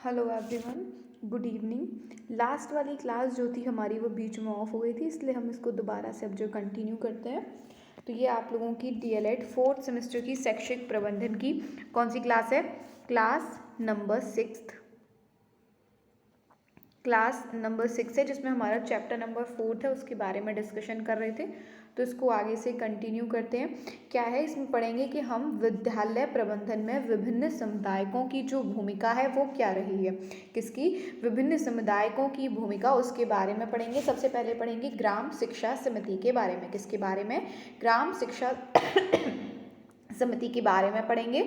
Hello everyone, good evening. Last वाली class जो थी हमारी वो बीच में ऑफ हो गई थी, इसलिए हम इसको दोबारा से अब जो कंटिन्यू करते हैं। तो ये आप लोगों की डीएलएड फोर्थ सेमेस्टर की शैक्षिक प्रबंधन की कौन सी क्लास है? Class number 6। क्लास नंबर 6 है, जिसमें हमारा चैप्टर नंबर 4 है, उसके बारे में डिस्कशन कर रहे थे। तो इसको आगे से कंटिन्यू करते हैं। क्या है, इसमें पढ़ेंगे कि हम विद्यालय प्रबंधन में विभिन्न समुदायों की जो भूमिका है वो क्या रही है। किसकी? विभिन्न समुदायों की भूमिका, उसके बारे में पढ़ेंगे। सबसे पहले पढ़ेंगे ग्राम शिक्षा समिति के बारे में। किसके बारे में? ग्राम शिक्षा समिति के बारे में पढ़ेंगे,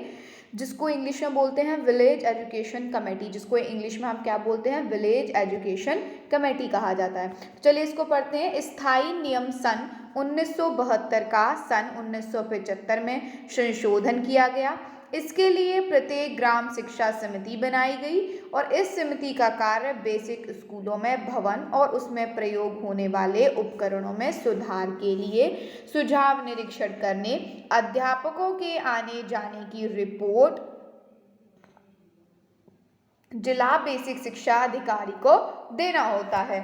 जिसको इंग्लिश में बोलते हैं विलेज एजुकेशन कमेटी। जिसको इंग्लिश में हम क्या बोलते हैं? विलेज एजुकेशन कमेटी कहा जाता है। चलिए इसको पढ़ते हैं। स्थायी नियम सन 1972 का सन 1975 में संशोधन किया गया। इसके लिए प्रत्येक ग्राम शिक्षा समिति बनाई गई और इस समिति का कार्य बेसिक स्कूलों में भवन और उसमें प्रयोग होने वाले उपकरणों में सुधार के लिए सुझाव निरीक्षण करने, अध्यापकों के आने जाने की रिपोर्ट जिला बेसिक शिक्षा अधिकारी को देना होता है।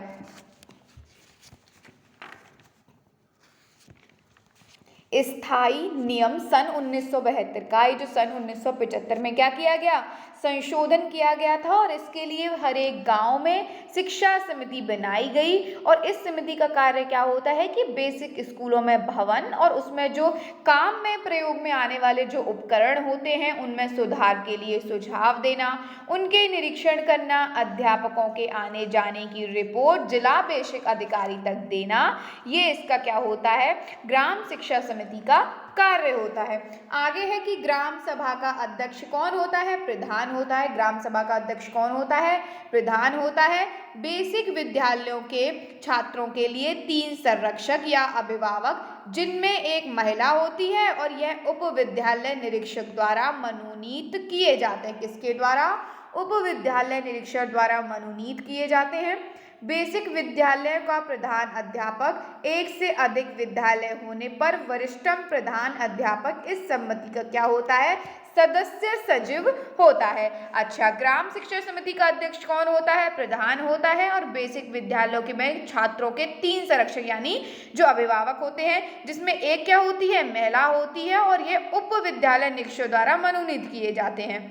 स्थायी नियम सन 1972 का, ये जो सन 1975 में क्या किया गया? संशोधन किया गया था और इसके लिए हर एक गांव में शिक्षा समिति बनाई गई। और इस समिति का कार्य क्या होता है कि बेसिक स्कूलों में भवन और उसमें जो काम में प्रयोग में आने वाले जो उपकरण होते हैं उनमें सुधार के लिए सुझाव देना, उनके निरीक्षण करना, अध्यापकों के आने जाने की रिपोर्ट जिला बेसिक अधिकारी तक देना। ये इसका क्या होता है? ग्राम शिक्षा समिति का कार्य होता है। आगे है कि ग्राम सभा का अध्यक्ष कौन होता है? प्रधान होता है। ग्राम सभा का अध्यक्ष कौन होता है? प्रधान होता है। बेसिक विद्यालयों के छात्रों के लिए 3 संरक्षक या अभिभावक, जिनमें एक महिला होती है, और यह उप विद्यालय निरीक्षक द्वारा मनोनीत किए जाते हैं। किसके द्वारा? उप विद्यालय निरीक्षक द्वारा मनोनीत किए जाते हैं। बेसिक विद्यालय का प्रधान अध्यापक, एक से अधिक विद्यालय होने पर वरिष्ठम प्रधान अध्यापक इस समिति का क्या होता है? सदस्य सचिव होता है। अच्छा, ग्राम शिक्षा समिति का अध्यक्ष कौन होता है? प्रधान होता है। और बेसिक विद्यालयों के में छात्रों के 3 संरक्षक यानी जो अभिभावक होते हैं, जिसमें एक क्या होती है? महिला होती है, और ये उप विद्यालय निरीक्षक द्वारा मनोनीत किए जाते हैं।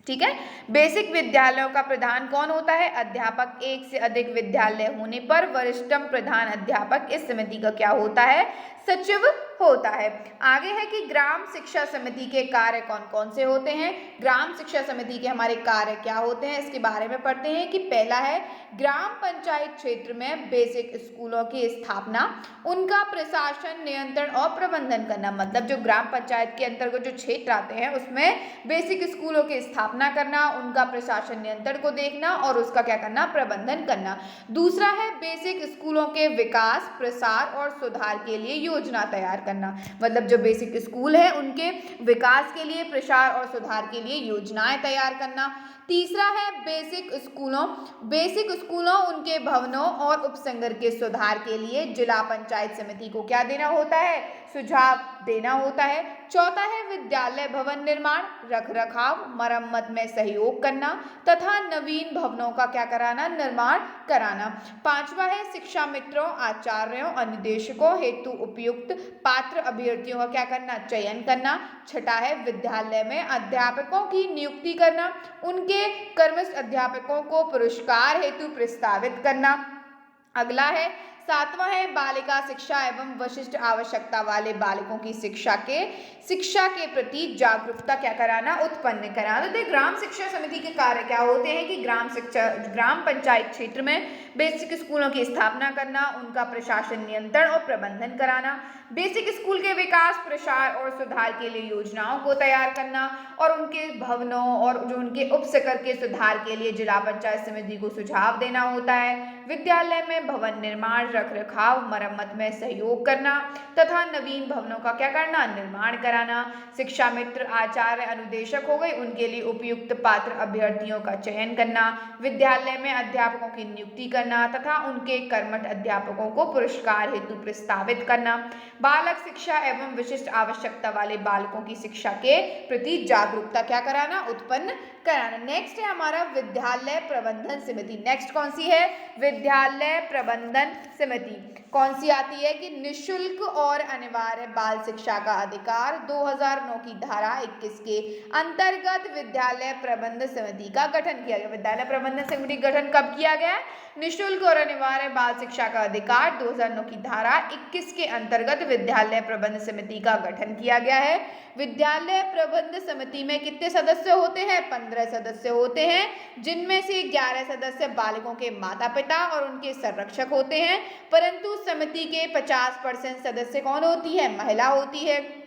ठीक है। बेसिक विद्यालयों का प्रधान कौन होता है? अध्यापक। एक से अधिक विद्यालय होने पर वरिष्ठम प्रधान अध्यापक इस समिति का क्या होता है? सचिव होता है। आगे है कि ग्राम शिक्षा समिति के कार्य कौन कौन से होते हैं। ग्राम शिक्षा समिति के हमारे कार्य क्या होते हैं, इसके बारे में पढ़ते हैं। कि पहला है ग्राम पंचायत क्षेत्र में बेसिक स्कूलों की स्थापना, उनका प्रशासन, नियंत्रण और प्रबंधन करना। मतलब जो ग्राम पंचायत के अंतर्गत जो क्षेत्र आते हैं उसमें बेसिक स्कूलों की स्थापना करना, उनका प्रशासन नियंत्रण को देखना और उसका क्या करना? प्रबंधन करना। दूसरा है बेसिक स्कूलों के विकास, प्रसार और सुधार के लिए योजना तैयार करना। मतलब जो बेसिक स्कूल है उनके विकास के लिए, प्रसार और सुधार के लिए योजनाएं तैयार करना। तीसरा है बेसिक स्कूलों उनके भवनों और उपसंघर के सुधार के लिए जिला पंचायत समिति को क्या देना होता है? सुझाव देना होता है। चौथा है विद्यालय भवन निर्माण, रख रखाव, मरम्मत में सहयोग करना तथा नवीन भवनों का क्या कराना? निर्माण कराना। पांचवा है शिक्षा मित्रों, आचार्यों और निदेशकों हेतु उपयुक्त पात्र अभ्यर्थियों का क्या करना? चयन करना। छठा है विद्यालय में अध्यापकों की नियुक्ति करना, उनके कर्मस्थ अध्यापकों को पुरस्कार हेतु प्रस्तावित करना। अगला है सातवां है बालिका शिक्षा एवं विशिष्ट आवश्यकता वाले बालकों की शिक्षा के प्रति जागरूकता क्या कराना? उत्पन्न कराना। तो ग्राम शिक्षा समिति के कार्य क्या होते हैं कि ग्राम पंचायत क्षेत्र में बेसिक स्कूलों की स्थापना करना, उनका प्रशासन, नियंत्रण और प्रबंधन कराना, बेसिक स्कूल के विकास, प्रसार और सुधार के लिए योजनाओं को तैयार करना और उनके भवनों और जो उनके उपसकर के सुधार के लिए जिला पंचायत समिति को सुझाव देना होता है। विद्यालय में भवन निर्माण, रख रखाव, मरम्मत में सहयोग करना तथा नवीन भवनों का क्या करना? निर्माण कराना। शिक्षा मित्र, आचार्य, अनुदेशक हो गए, उनके लिए उपयुक्त पात्र अभ्यर्थियों का चयन करना। विद्यालय में अध्यापकों की नियुक्ति करना तथा उनके कर्मठ अध्यापकों को पुरस्कार हेतु प्रस्तावित करना। बालक शिक्षा एवं विशिष्ट आवश्यकता वाले बालकों की शिक्षा के प्रति जागरूकता क्या कराना? उत्पन्न कराना। नेक्स्ट है हमारा विद्यालय प्रबंधन समिति। नेक्स्ट कौन सी है? विद्यालय प्रबंधन समिति। कौन सी आती है कि निशुल्क और अनिवार्य बाल शिक्षा का अधिकार 2009 की धारा 21 के अंतर्गत विद्यालय प्रबंधन समिति का गठन किया गया। विद्यालय प्रबंधन समिति का गठन कब किया गया? निशुल्क और अनिवार्य बाल शिक्षा का अधिकार 2009 की धारा 21 के अंतर्गत विद्यालय प्रबंधन समिति का गठन किया गया है। विद्यालय प्रबंधन समिति में कितने सदस्य होते हैं? 15 सदस्य होते हैं, जिनमें से 11 सदस्य बालकों के माता पिता और उनके संरक्षक होते हैं, परंतु समिति के 50% सदस्य कौन होती है? महिला होती है।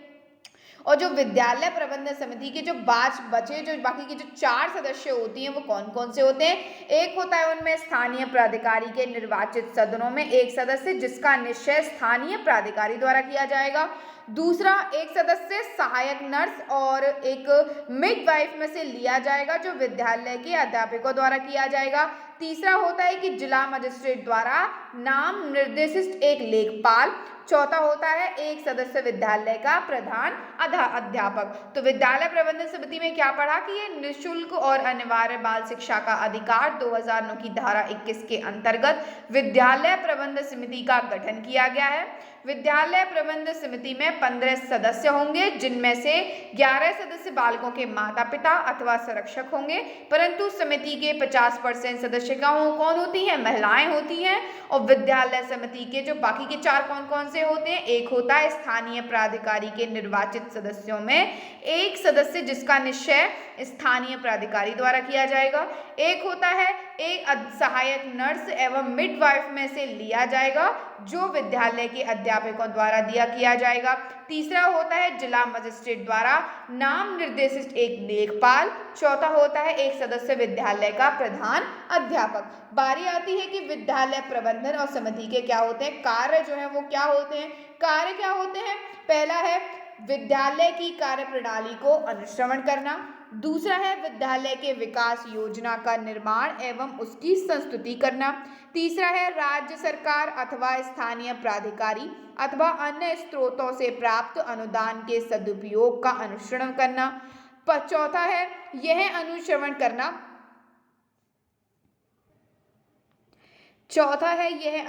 और जो विद्यालय प्रबंधन समिति के जो बाकी के जो 4 सदस्य होती हैं वो कौन कौन से होते हैं? एक होता है उनमें स्थानीय प्राधिकारी के निर्वाचित सदनों में एक सदस्य, जिसका निश्चय स्थानीय प्राधिकारी द्वारा किया जाएगा। दूसरा, एक सदस्य सहायक नर्स और एक मिडवाइफ में से लिया जाएगा, जो विद्यालय के अध्यापकों द्वारा किया जाएगा। तीसरा होता है कि जिला मजिस्ट्रेट द्वारा नाम निर्देशित एक लेखपाल। चौथा होता है एक सदस्य विद्यालय का प्रधान अध्यापक। तो विद्यालय प्रबंधन समिति में क्या पढ़ा कि ये निशुल्क और अनिवार्य बाल शिक्षा का अधिकार 2009 की धारा 21 के अंतर्गत विद्यालय प्रबंधन समिति का गठन किया गया है। विद्यालय प्रबंधन समिति में 15 सदस्य होंगे, जिनमें से 11 सदस्य बालकों के माता पिता अथवा संरक्षक होंगे, परंतु समिति के 50% सदस्य कौन होती हैं? महिलाएं होती हैं। और विद्यालय समिति के जो बाकी के 4 कौन कौन से होते हैं? एक होता है स्थानीय प्राधिकारी के निर्वाचित सदस्यों में एक सदस्य, जिसका निश्चय स्थानीय प्राधिकारी द्वारा किया जाएगा। एक होता है एक सहायक नर्स एवं मिडवाइफ में से लिया जाएगा, जो विद्यालय के अध्यापकों द्वारा किया जाएगा। तीसरा होता है जिला मजिस्ट्रेट द्वारा नाम निर्देशित एक लेखपाल। चौथा होता है एक सदस्य विद्यालय का प्रधान अध्यापक। बारी आती है कि विद्यालय प्रबंधन और समिति के क्या होते हैं? कार्य जो है वो क्या होते हैं? कार्य क्या होते हैं? पहला है विद्यालय की कार्यप्रणाली को अनुश्रवण करना। दूसरा है विद्यालय के विकास योजना का निर्माण एवं उसकी संस्तुति करना। तीसरा है राज्य सरकार अथवा स्थानीय प्राधिकारी अथवा अन्य स्रोतों से प्राप्त अनुदान के सदुपयोग का अनुश्रवण करना। चौथा है यह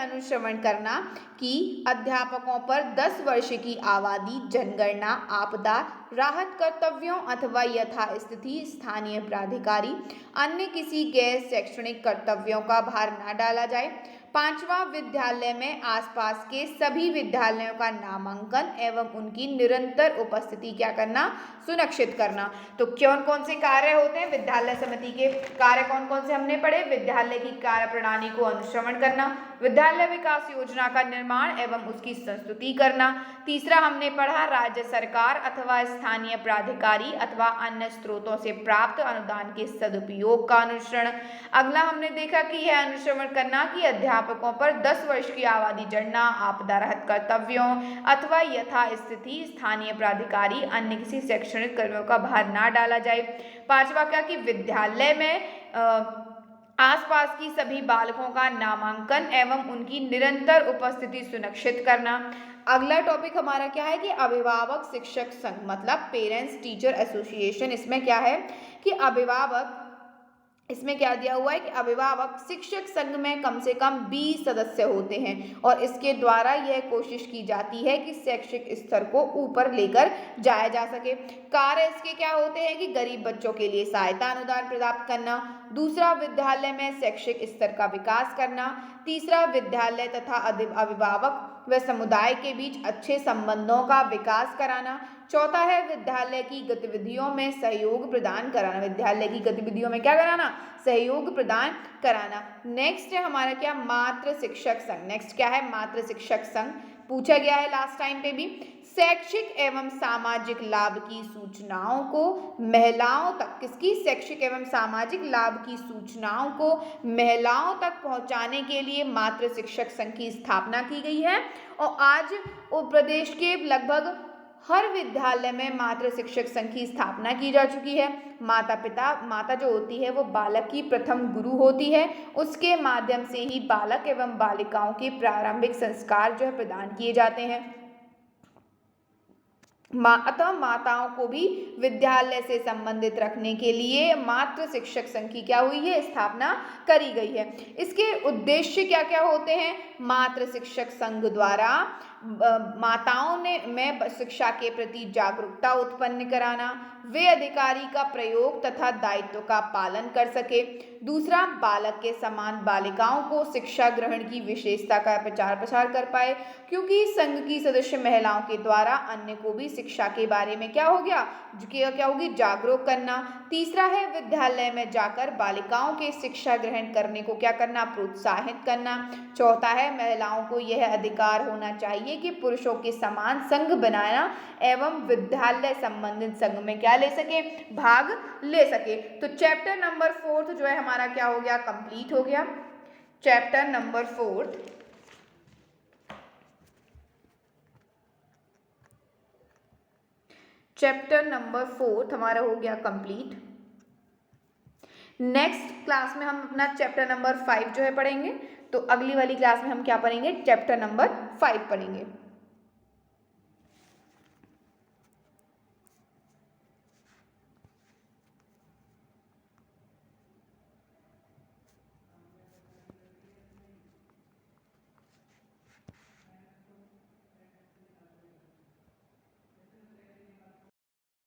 अनुश्रवण करना कि अध्यापकों पर 10 वर्ष की आबादी, जनगणना, आपदा राहत कर्तव्यों अथवा यथास्थिति स्थानीय प्राधिकारी अन्य किसी गैर शैक्षणिक कर्तव्यों का भार न डाला जाए। पांचवा, विद्यालय में आसपास के सभी विद्यालयों का नामांकन एवं उनकी निरंतर उपस्थिति क्या करना? सुनिश्चित करना। तो कौन कौन से कार्य होते हैं विद्यालय समिति के? कार्य कौन कौन से हमने पढ़े? विद्यालय की कार्य प्रणाली को अनुश्रवण करना, विद्यालय विकास योजना का निर्माण एवं उसकी संस्तुति करना। तीसरा हमने पढ़ा राज्य सरकार अथवा स्थानीय प्राधिकारी अथवा अन्य स्रोतों से प्राप्त अनुदान के सदुपयोग का अनुश्रवण। अगला हमने देखा कि यह अनुश्रवण करना कि अध्यापकों पर 10 वर्ष की आबादी, जनगणना, आपदा राहत कर्तव्यों अथवा यथास्थिति स्थानीय प्राधिकारी अन्य किसी शैक्षणिक कर्मियों का भार ना डाला जाए। पांचवा क्या कि विद्यालय में आसपास की सभी बालकों का नामांकन एवं उनकी निरंतर उपस्थिति सुनिश्चित करना। अगला टॉपिक हमारा क्या है कि अभिभावक शिक्षक संघ, मतलब पेरेंट्स टीचर एसोसिएशन। इसमें क्या है कि इसमें क्या दिया हुआ है कि अभिभावक शिक्षक संघ में कम से कम 20 सदस्य होते हैं और इसके द्वारा यह कोशिश की जाती है कि शैक्षिक स्तर को ऊपर लेकर जाया जा सके। कार्य इसके क्या होते हैं कि गरीब बच्चों के लिए सहायता अनुदान प्राप्त करना। दूसरा, विद्यालय में शैक्षिक स्तर का विकास करना। तीसरा, विद्यालय तथा अभिभावक व समुदाय के बीच अच्छे संबंधों का विकास कराना। चौथा है विद्यालय की गतिविधियों में सहयोग प्रदान कराना। विद्यालय की गतिविधियों में क्या कराना? सहयोग प्रदान कराना। नेक्स्ट है हमारा क्या? मातृ शिक्षक संघ। नेक्स्ट क्या है? मातृ शिक्षक संघ पूछा गया है लास्ट टाइम पे भी। शैक्षिक एवं सामाजिक लाभ की सूचनाओं को महिलाओं तक, किसकी? शैक्षिक एवं सामाजिक लाभ की सूचनाओं को महिलाओं तक पहुंचाने के लिए मातृ शिक्षक संघ की स्थापना की गई है और आज प्रदेश के लगभग हर विद्यालय में मातृ शिक्षक संघ की स्थापना की जा चुकी है। माता जो होती है वो बालक की प्रथम गुरु होती है, उसके माध्यम से ही बालक एवं बालिकाओं के प्रारंभिक संस्कार जो है प्रदान किए जाते हैं। अतः माताओं को भी विद्यालय से संबंधित रखने के लिए मातृ शिक्षक संघ की क्या हुई है, स्थापना करी गई है। इसके उद्देश्य क्या क्या होते हैं? मातृ शिक्षक संघ द्वारा माताओं में शिक्षा के प्रति जागरूकता उत्पन्न कराना, वे अधिकारी का प्रयोग तथा दायित्व का पालन कर सके। दूसरा, बालक के समान बालिकाओं को शिक्षा ग्रहण की विशेषता का प्रचार प्रसार कर पाए, क्योंकि संघ की सदस्य महिलाओं के द्वारा अन्य को भी शिक्षा के बारे में क्या हो गया, क्या होगी, जागरूक करना। तीसरा है विद्यालय में जाकर बालिकाओं के शिक्षा ग्रहण करने को क्या करना, प्रोत्साहित करना। चौथा है महिलाओं को यह अधिकार होना चाहिए कि पुरुषों के समान संघ बनाना एवं विद्यालय संबंधित संघ में क्या ले सके, भाग ले सके। तो चैप्टर नंबर 4 जो है हमारा क्या हो गया, कंप्लीट हो गया। चैप्टर नंबर 4 हमारा हो गया कंप्लीट। नेक्स्ट क्लास में हम अपना चैप्टर नंबर 5 जो है पढ़ेंगे। तो अगली वाली क्लास में हम क्या पढ़ेंगे, चैप्टर नंबर 5 पढ़ेंगे।